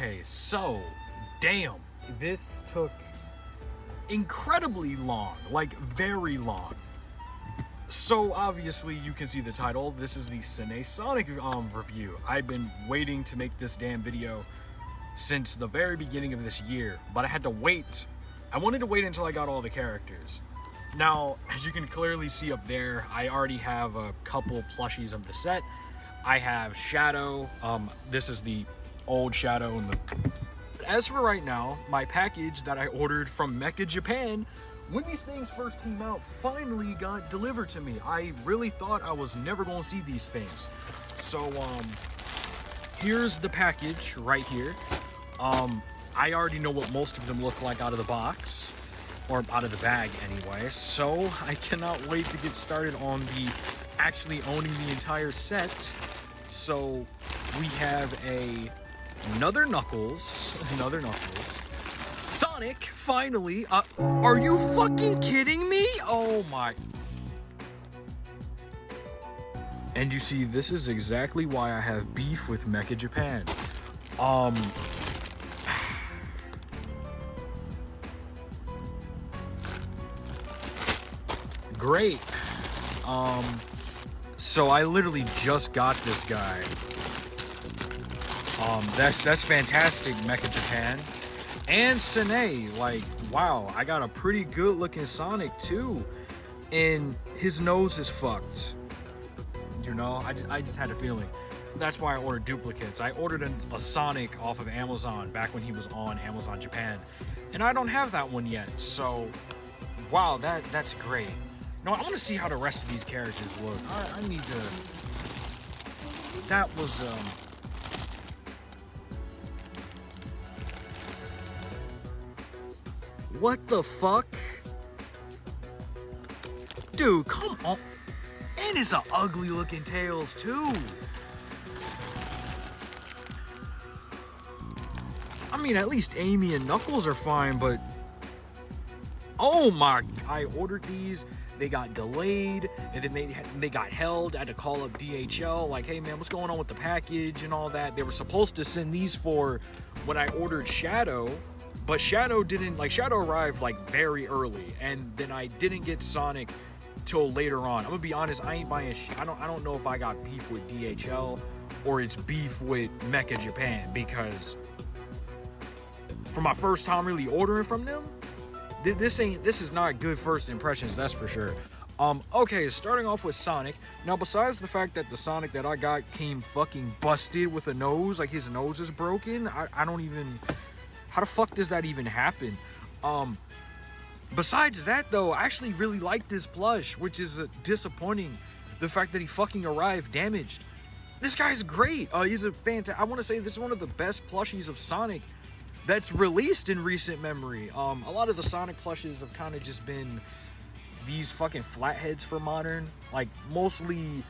Okay, so, damn, this took incredibly long, like very long. So obviously you can see the title. This is the Sanei Sonic review. I've been waiting to make this damn video since the very beginning of this year, but I had to wait. I wanted to wait until I got all the characters. Now, as you can clearly see up there, I already have a couple plushies of the set. I have Shadow. This is the old Shadow. And as for right now, my package that I ordered from Mecca, Japan, when these things first came out, finally got delivered to me. I really thought I was never going to see these things. So, here's the package right here. I already know what most of them look like out of the box, or out of the bag anyway, so I cannot wait to get started on the actually owning the entire set. So we have another Knuckles, Sonic, finally. Are you fucking kidding me? Oh my. And you see, this is exactly why I have beef with Mecha Japan. Great. So I literally just got this guy. That's fantastic, Mecha Japan. And Sanei, like, wow, I got a pretty good looking Sonic too. And his nose is fucked. You know, I just had a feeling. That's why I ordered duplicates. I ordered a Sonic off of Amazon back when he was on Amazon Japan. And I don't have that one yet, so wow, that's great. No, I want to see how the rest of these characters look. I need to... That was, What the fuck? Dude, come on. And it's an ugly looking Tails, too. I mean, at least Amy and Knuckles are fine, but... Oh my... I ordered these. They got delayed, and then they got held. I had to call up DHL, like, hey man, what's going on with the package and all that. They were supposed to send these for when I ordered Shadow, but Shadow didn't, like, Shadow arrived like very early, and then I didn't get Sonic till later on. I'm gonna be honest, I ain't buying I don't know if I got beef with DHL or it's beef with Mecha Japan, because for my first time really ordering from them, this is not good first impressions, that's for sure. Okay, starting off with Sonic. Now, besides the fact that the Sonic that I got came fucking busted with a nose, like his nose is broken, I don't even... How the fuck does that even happen? Besides that, though, I actually really like this plush, which is disappointing. The fact that he fucking arrived damaged. This guy's great. He's a fantastic... I want to say this is one of the best plushies of Sonic that's released in recent memory. A lot of the Sonic plushes have kind of just been these fucking flatheads for modern. Like, mostly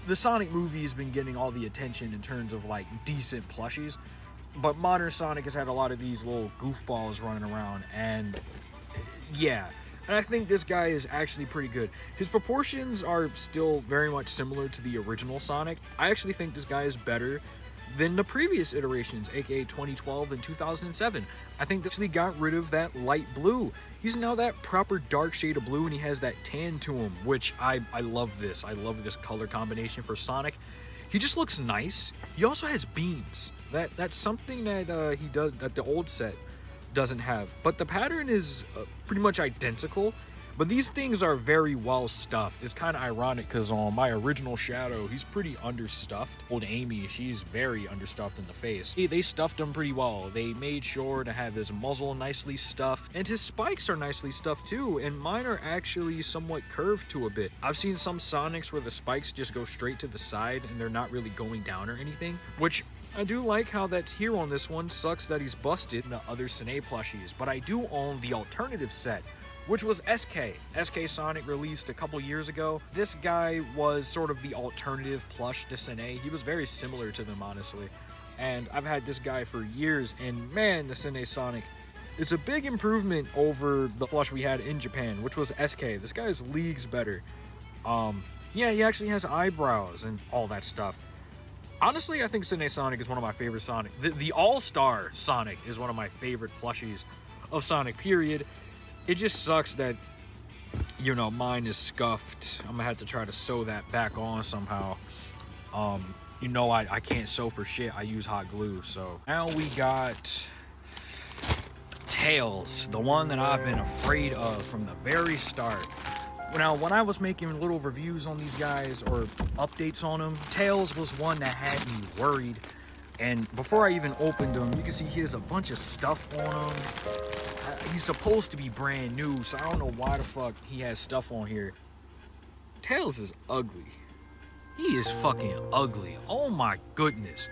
the Sonic movie has been getting all the attention in terms of like decent plushies, but modern Sonic has had a lot of these little goofballs running around, and yeah. And I think this guy is actually pretty good. His proportions are still very much similar to the original Sonic. I actually think this guy is better than the previous iterations, aka 2012 and 2007. I think they actually got rid of that light blue. He's now that proper dark shade of blue, and he has that tan to him, which I love this. I love this color combination for Sonic. He just looks nice. He also has beams. That's something that he does that the old set doesn't have. But the pattern is pretty much identical. But these things are very well stuffed. It's kind of ironic because on my original Shadow, he's pretty understuffed. Old Amy, she's very understuffed in the face. They stuffed him pretty well. They made sure to have his muzzle nicely stuffed, and his spikes are nicely stuffed too, and mine are actually somewhat curved to a bit. I've seen some Sonics where the spikes just go straight to the side and they're not really going down or anything, which I do like how that's here on this one. Sucks that he's busted in the other Sanei plushies, but I do own the alternative set, which was SK. SK Sonic released a couple years ago. This guy was sort of the alternative plush to Sanei. He was very similar to them, honestly. And I've had this guy for years, and man, the Sanei Sonic, it's a big improvement over the plush we had in Japan, which was SK. This guy is leagues better. Yeah, he actually has eyebrows and all that stuff. Honestly, I think Sanei Sonic is one of my favorite Sonic. The All-Star Sonic is one of my favorite plushies of Sonic, period. It just sucks that, you know, mine is scuffed. I'm gonna have to try to sew that back on somehow. You know, I can't sew for shit. I use hot glue. So now we got Tails, the one that I've been afraid of from the very start. Now, when I was making little reviews on these guys or updates on them, Tails was one that had me worried. And before I even opened him, you can see he has a bunch of stuff on him. He's supposed to be brand new, so I don't know why the fuck he has stuff on here. Tails is ugly. He is fucking ugly. Oh my goodness.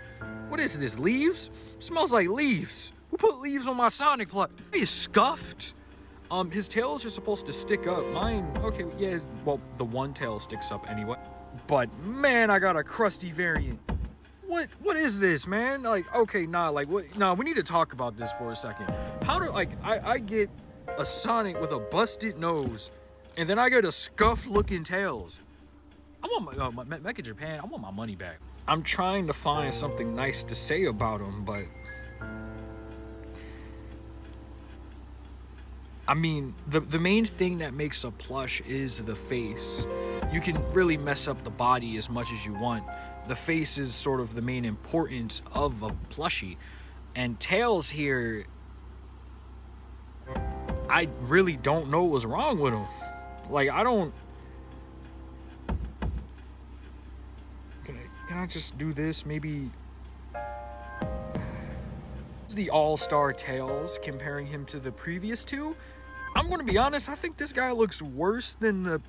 What is this, leaves? Smells like leaves. Who put leaves on my Sonic plush? He is scuffed. His tails are supposed to stick up. Mine, okay, yeah, well, the one tail sticks up anyway. But man, I got a crusty variant. What is this, man? Like, okay, nah, like, what? Nah, we need to talk about this for a second. How do, like, I get a Sonic with a busted nose, and then I get a scuffed looking tails. I want my Mecha Japan, I want my money back. I'm trying to find something nice to say about him, but I mean, the main thing that makes a plush is the face. You can really mess up the body as much as you want. The face is sort of the main importance of a plushie. And Tails here, I really don't know what's wrong with him. Like, I don't... Can I just do this? Maybe... The All-Star Tails, comparing him to the previous two. I'm gonna be honest, I think this guy looks worse than the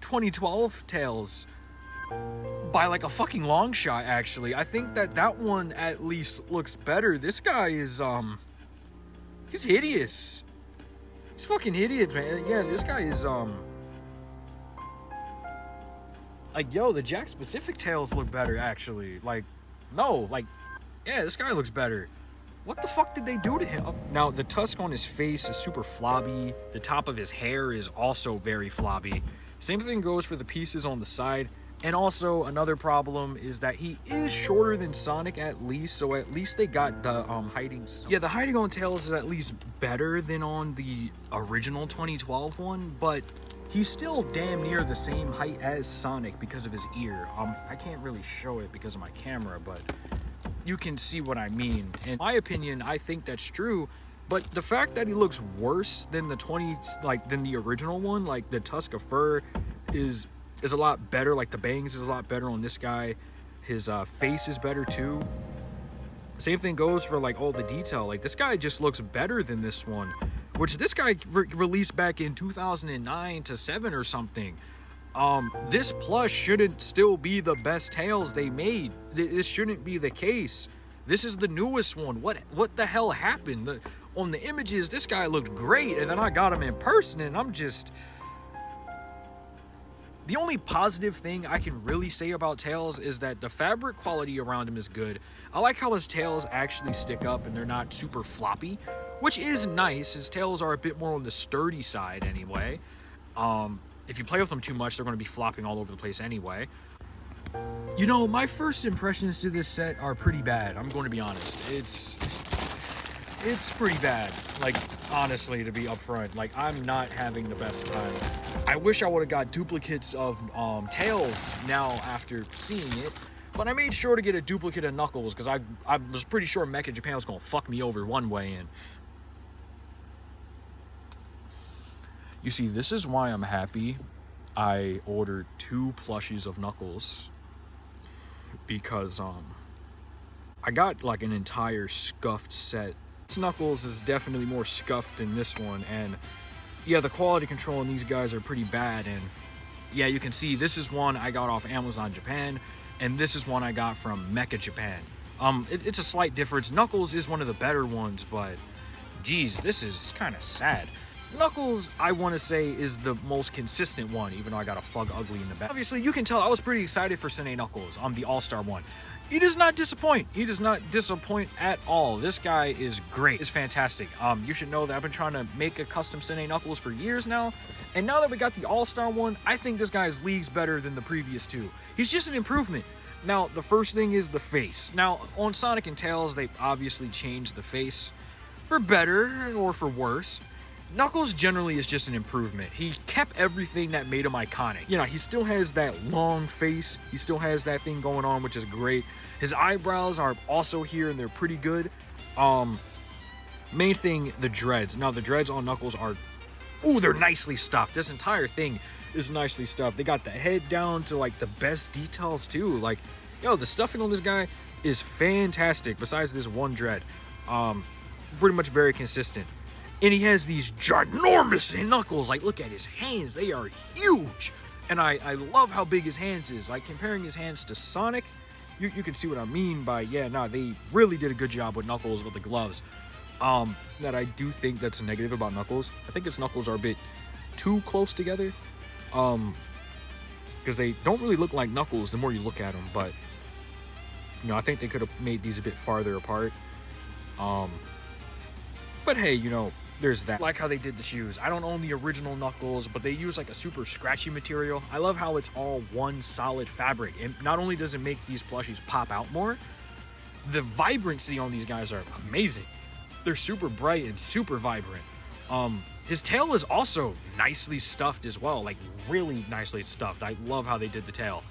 2012 Tails by like a fucking long shot, actually. I think that one at least looks better. This guy is he's hideous. He's fucking hideous, man. Yeah, this guy is like, yo, the Jack specific Tails look better, actually. Like, no, like, yeah, this guy looks better. What the fuck did they do to him? Now, the tusk on his face is super flobby. The top of his hair is also very flobby. Same thing goes for the pieces on the side. And also, another problem is that he is shorter than Sonic at least, so at least they got the hiding. Yeah, the hiding on Tails is at least better than on the original 2012 one, but he's still damn near the same height as Sonic because of his ear. I can't really show it because of my camera, but you can see what I mean. In my opinion, I think that's true, but the fact that he looks worse than the than the original one, like the tusk of fur is a lot better. Like the bangs is a lot better on this guy. His face is better too. Same thing goes for like all the detail. Like this guy just looks better than this one, which this guy released back in 2009 to 7 or something. This plush shouldn't still be the best Tails they made. This shouldn't be the case. This is the newest one. What the hell happened? On the images, this guy looked great, and then I got him in person, and I'm just... The only positive thing I can really say about Tails is that the fabric quality around him is good. I like how his tails actually stick up and they're not super floppy, which is nice. His tails are a bit more on the sturdy side anyway. If you play with them too much, they're going to be flopping all over the place anyway. You know, my first impressions to this set are pretty bad. I'm going to be honest. It's pretty bad. Like, honestly, to be upfront. Like, I'm not having the best time. I wish I would have got duplicates of Tails now after seeing it. But I made sure to get a duplicate of Knuckles because I was pretty sure Mecha Japan was going to fuck me over one way. And you see, this is why I'm happy I ordered 2 plushies of Knuckles, because I got like an entire scuffed set. This Knuckles is definitely more scuffed than this one, and yeah, the quality control in these guys are pretty bad. And yeah, you can see this is one I got off Amazon Japan, and this is one I got from Mecha Japan. It's a slight difference. Knuckles is one of the better ones, but geez, this is kind of sad. Knuckles, I want to say, is the most consistent one, even though I got a Fug Ugly in the back. Obviously, you can tell I was pretty excited for Sanei Knuckles on the All-Star one. He does not disappoint. He does not disappoint at all. This guy is great. It's fantastic. You should know that I've been trying to make a custom Sanei Knuckles for years now. And now that we got the All-Star one, I think this guy is leagues better than the previous 2. He's just an improvement. Now, the first thing is the face. Now, on Sonic and Tails, they obviously changed the face for better or for worse. Knuckles generally is just an improvement. He kept everything that made him iconic. You know, he still has that long face. He still has that thing going on, which is great. His eyebrows are also here, and they're pretty good. Main thing, the dreads. Now, the dreads on Knuckles are, ooh, they're nicely stuffed. This entire thing is nicely stuffed. They got the head down to, like, the best details, too. Like, yo, the stuffing on this guy is fantastic, besides this one dread. Pretty much very consistent. And he has these ginormous knuckles. Like, look at his hands. They are huge. And I love how big his hands is. Like, comparing his hands to Sonic, you can see what I mean by, yeah, nah, they really did a good job with Knuckles with the gloves. That I do think that's negative about Knuckles. I think his knuckles are a bit too close together. Because they don't really look like Knuckles the more you look at them. But, you know, I think they could have made these a bit farther apart. But hey, you know, there's that. I like how they did the shoes. I don't own the original Knuckles, but they use like a super scratchy material. I love how it's all one solid fabric. And not only does it make these plushies pop out more, the vibrancy on these guys are amazing. They're super bright and super vibrant. His tail is also nicely stuffed as well, like really nicely stuffed. I love how they did the tail.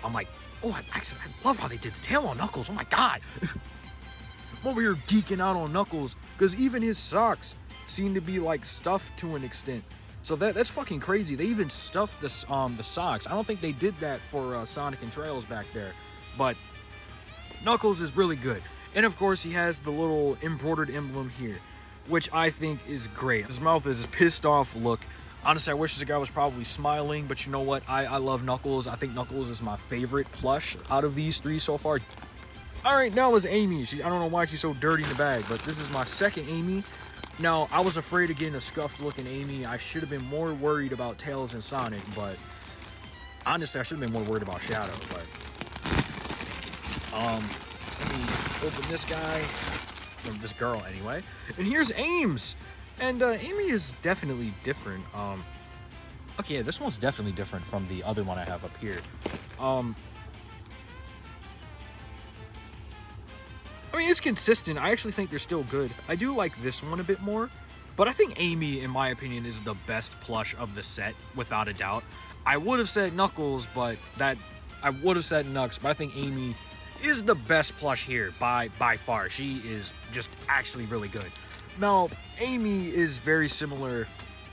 I'm like, oh, I love how they did the tail on Knuckles. Oh my God. I'm over here geeking out on Knuckles because even his socks seem to be like stuffed to an extent. So that's fucking crazy. They even stuffed the socks. I don't think they did that for Sonic and Trails back there, but Knuckles is really good. And of course, he has the little embroidered emblem here, which I think is great. His mouth is a pissed off look. Honestly, I wish this guy was probably smiling, but you know what? I love Knuckles. I think Knuckles is my favorite plush out of these three so far. All right, now is Amy. I don't know why she's so dirty in the bag, but this is my second Amy. Now, I was afraid of getting a scuffed looking Amy. I should have been more worried about Tails and Sonic, but honestly, I should have been more worried about Shadow. But let me open this guy, from this girl anyway. And here's Ames, and Amy is definitely different. Okay, yeah, this one's definitely different from the other one I have up here. I mean, it's consistent. I actually think they're still good. I do like this one a bit more, but I think Amy, in my opinion, is the best plush of the set, without a doubt. I would have said Knuckles, but I would have said Nux, but I think Amy is the best plush here by far. She is just actually really good. Now, Amy is very similar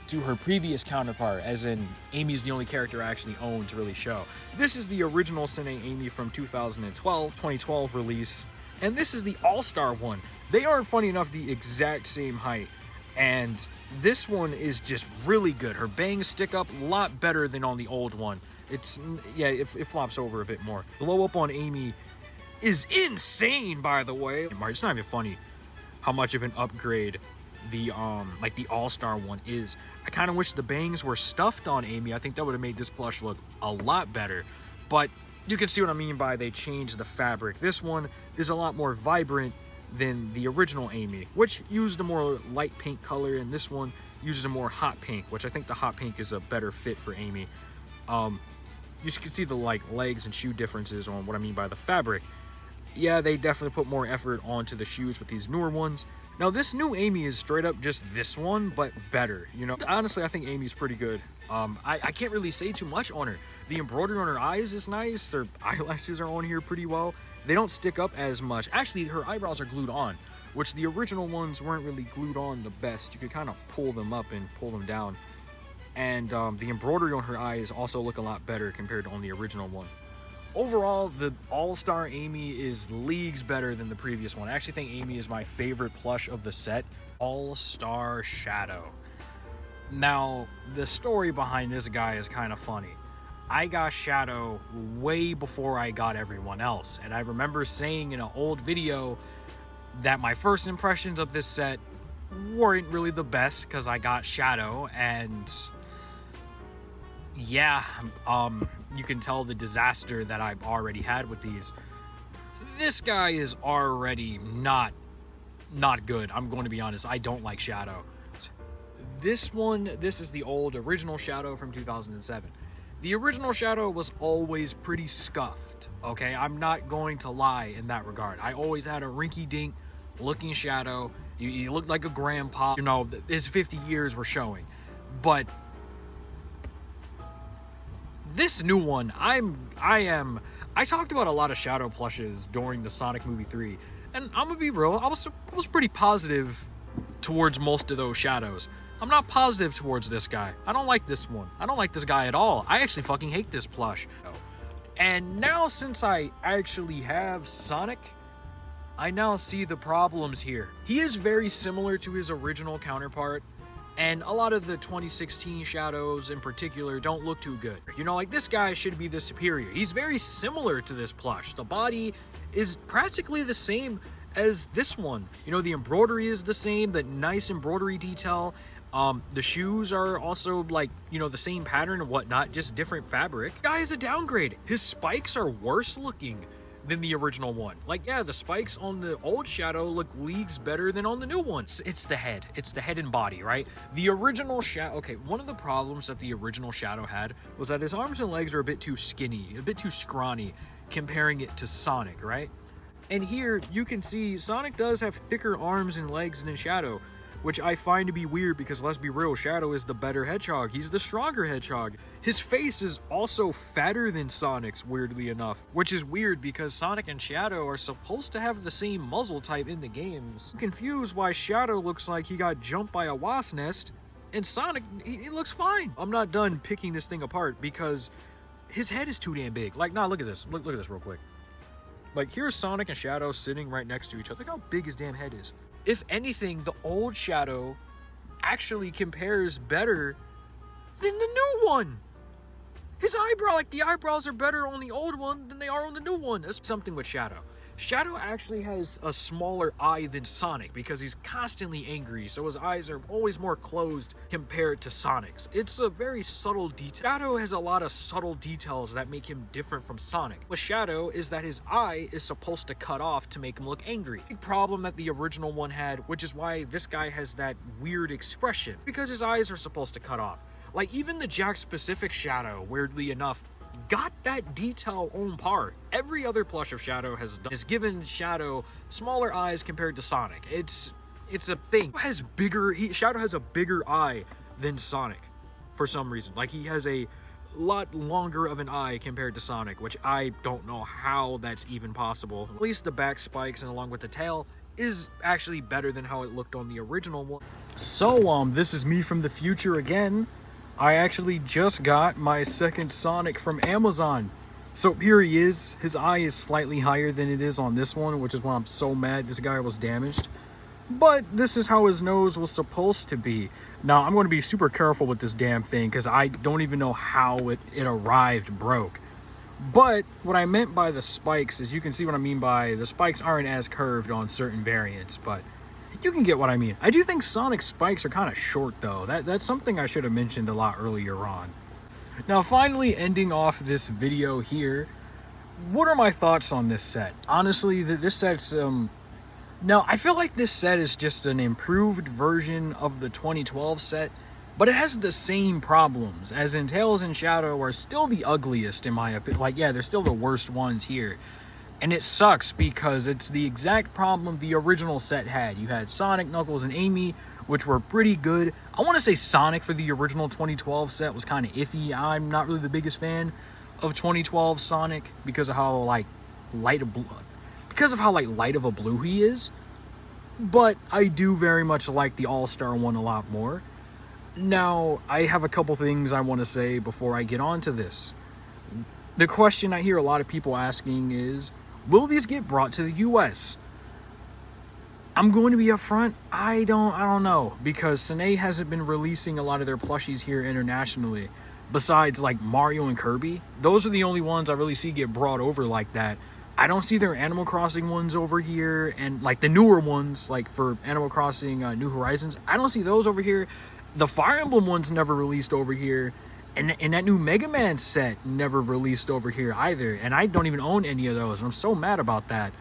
to her previous counterpart, as in Amy's the only character I actually own to really show. This is the original Sanei Amy from 2012 release. And this is the All-Star one. They are, funny enough, the exact same height. And this one is just really good. Her bangs stick up a lot better than on the old one. It's, yeah, it flops over a bit more. Blow up on Amy is insane, by the way. It's not even funny how much of an upgrade the like the All-Star one is. I kind of wish the bangs were stuffed on Amy. I think that would have made this plush look a lot better. But you can see what I mean by they changed the fabric. This one is a lot more vibrant than the original Amy, which used a more light pink color, and this one uses a more hot pink, which I think the hot pink is a better fit for Amy. You can see the like legs and shoe differences on what I mean by the fabric. Yeah, they definitely put more effort onto the shoes with these newer ones. Now, this new Amy is straight up just this one, but better, you know? Honestly, I think Amy's pretty good. I can't really say too much on her. The embroidery on her eyes is nice. Their eyelashes are on here pretty well. They don't stick up as much. Actually, her eyebrows are glued on, which the original ones weren't really glued on the best. You could kind of pull them up and pull them down. And the embroidery on her eyes also look a lot better compared to on the original one. Overall, the All-Star Amy is leagues better than the previous one. I actually think Amy is my favorite plush of the set. All-Star Shadow. Now, the story behind this guy is kind of funny. I got Shadow way before I got everyone else. And I remember saying in an old video that my first impressions of this set weren't really the best because I got Shadow, and yeah, you can tell the disaster that I've already had with these. This guy is already not good. I'm going to be honest. I don't like Shadow. This is the old original Shadow from 2007. The original Shadow was always pretty scuffed, okay? I'm not going to lie in that regard. I always had a rinky-dink looking Shadow. You looked like a grandpa. You know, his 50 years were showing. But this new one, I talked about a lot of Shadow plushes during the Sonic movie 3, and I'm gonna be real, I was pretty positive towards most of those Shadows. I'm not positive towards this guy. I don't like this one. I don't like this guy at all. I actually fucking hate this plush. And now, since I actually have Sonic, I now see the problems here. He is very similar to his original counterpart, and a lot of the 2016 Shadows in particular don't look too good. You know, like, this guy should be the superior. He's very similar to this plush. The body is practically the same as this one. You know, the embroidery is the same, the nice embroidery detail. The shoes are also, like, you know, the same pattern and whatnot, just different fabric. Guy is a downgrade. His spikes are worse looking than the original one. Like, yeah, the spikes on the old Shadow look leagues better than on the new ones. It's the head. It's the head and body, right? The original Shadow, okay, one of the problems that the original Shadow had was that his arms and legs are a bit too skinny, a bit too scrawny, comparing it to Sonic, right? And here, you can see Sonic does have thicker arms and legs than Shadow, which I find to be weird because, let's be real, Shadow is the better hedgehog. He's the stronger hedgehog. His face is also fatter than Sonic's, weirdly enough, which is weird because Sonic and Shadow are supposed to have the same muzzle type in the games. I'm confused why Shadow looks like he got jumped by a wasp nest, and Sonic, he looks fine. I'm not done picking this thing apart because his head is too damn big. Like, nah, look at this. Look at this real quick. Like, here's Sonic and Shadow sitting right next to each other. Look how big his damn head is. If anything, the old Shadow actually compares better than the new one. His eyebrow, like, the eyebrows are better on the old one than they are on the new one. That's something with Shadow. Shadow actually has a smaller eye than Sonic because he's constantly angry, so his eyes are always more closed compared to Sonic's. It's a very subtle detail. Shadow has a lot of subtle details that make him different from Sonic. With Shadow is that his eye is supposed to cut off to make him look angry. Big problem that the original one had, which is why this guy has that weird expression, because his eyes are supposed to cut off. Like, even the Jack-specific Shadow, weirdly enough, got that detail on par. Every other plush of Shadow has given Shadow smaller eyes compared to Sonic. It's a thing. Shadow has a bigger eye than Sonic for some reason. Like, he has a lot longer of an eye compared to Sonic, which I don't know how that's even possible. At least the back spikes and along with the tail is actually better than how it looked on the original one. So, this is me from the future again. I actually just got my second Sonic from Amazon. So here he is. His eye is slightly higher than it is on this one, which is why I'm so mad this guy was damaged. But this is how his nose was supposed to be. Now, I'm going to be super careful with this damn thing because I don't even know how it arrived broke. But what I meant by the spikes is, you can see what I mean by the spikes aren't as curved on certain variants, but you can get what I mean. I do think Sonic's spikes are kind of short, though. That's something I should have mentioned a lot earlier on. Now, finally ending off this video here, what are my thoughts on this set? Honestly, this set's, now, I feel like this set is just an improved version of the 2012 set, but it has the same problems, as in Tails and Shadow are still the ugliest, in my opinion. Like, yeah, they're still the worst ones here. And it sucks because it's the exact problem the original set had. You had Sonic, Knuckles, and Amy, which were pretty good. I want to say Sonic for the original 2012 set was kind of iffy. I'm not really the biggest fan of 2012 Sonic because of how, like, light of a blue he is. But I do very much like the All-Star one a lot more. Now, I have a couple things I want to say before I get on to this. The question I hear a lot of people asking is, will these get brought to the US? I'm going to be upfront. I don't know, because Sanei hasn't been releasing a lot of their plushies here internationally. Besides, like, Mario and Kirby, those are the only ones I really see get brought over like that. I don't see their Animal Crossing ones over here, and, like, the newer ones, like for Animal Crossing New Horizons, I don't see those over here. The Fire Emblem ones never released over here. And that new Mega Man set never released over here either. And I don't even own any of those. And I'm so mad about that.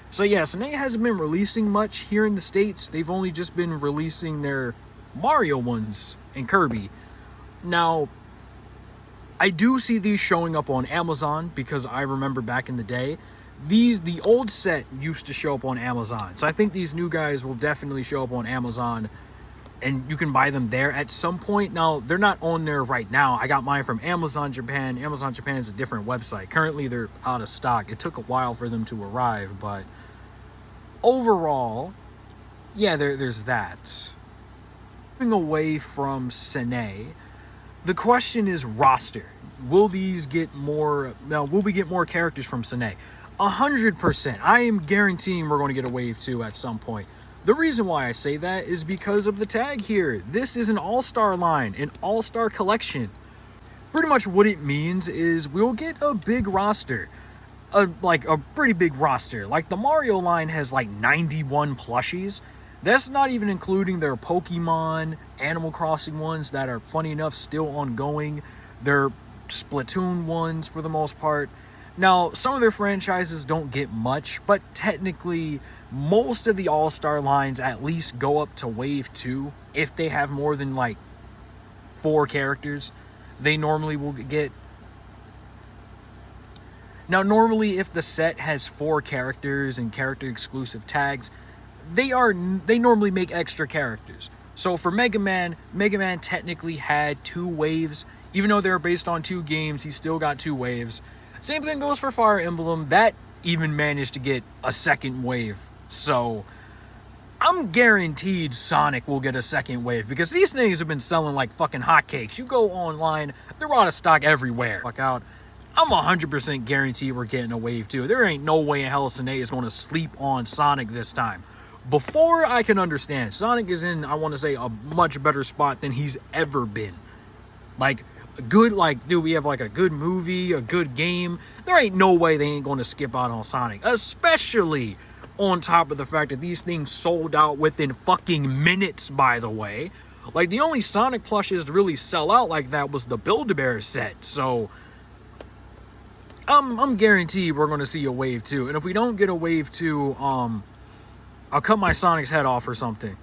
So yeah, Sanei hasn't been releasing much here in the States. They've only just been releasing their Mario ones and Kirby. Now, I do see these showing up on Amazon because I remember back in the day, the old set used to show up on Amazon. So I think these new guys will definitely show up on Amazon, and you can buy them there at some point. Now, they're not on there right now. I got mine from Amazon Japan. Amazon Japan is a different website. Currently, they're out of stock. It took a while for them to arrive, but overall, yeah, there's that. Moving away from Sanei, the question is roster. Will these get more? Now, will we get more characters from Sanei? 100%. I am guaranteeing we're going to get a wave 2 at some point. The reason why I say that is because of the tag here. This is an all-star line, an all-star collection. Pretty much what it means is we'll get a big roster. Like a pretty big roster. Like the Mario line has like 91 plushies. That's not even including their Pokemon, Animal Crossing ones that are, funny enough, still ongoing. Their Splatoon ones for the most part. Now, some of their franchises don't get much, but technically, most of the all-star lines at least go up to wave 2 if they have more than like 4 characters. They normally will get. Now, normally if the set has 4 characters and character exclusive tags, they normally make extra characters. So for Mega Man technically had 2 waves. Even though they're based on 2 games, he still got 2 waves. Same thing goes for Fire Emblem. That even managed to get a second wave. So I'm guaranteed Sonic will get a second wave because these things have been selling like fucking hotcakes. You go online, they're out of stock everywhere. Fuck out. I'm 100% guaranteed we're getting a wave 2. There ain't no way in hell Sanei is going to sleep on Sonic this time. Before I can understand, Sonic is in, I want to say, a much better spot than he's ever been. Like, good, like, dude, we have like a good movie, a good game. There ain't no way they ain't going to skip out on Sonic, especially on top of the fact that these things sold out within fucking minutes, by the way. Like, the only Sonic plushes to really sell out like that was the Build-A-Bear set. So I'm guaranteed we're going to see a wave 2. And if we don't get a wave 2, I'll cut my Sonic's head off or something.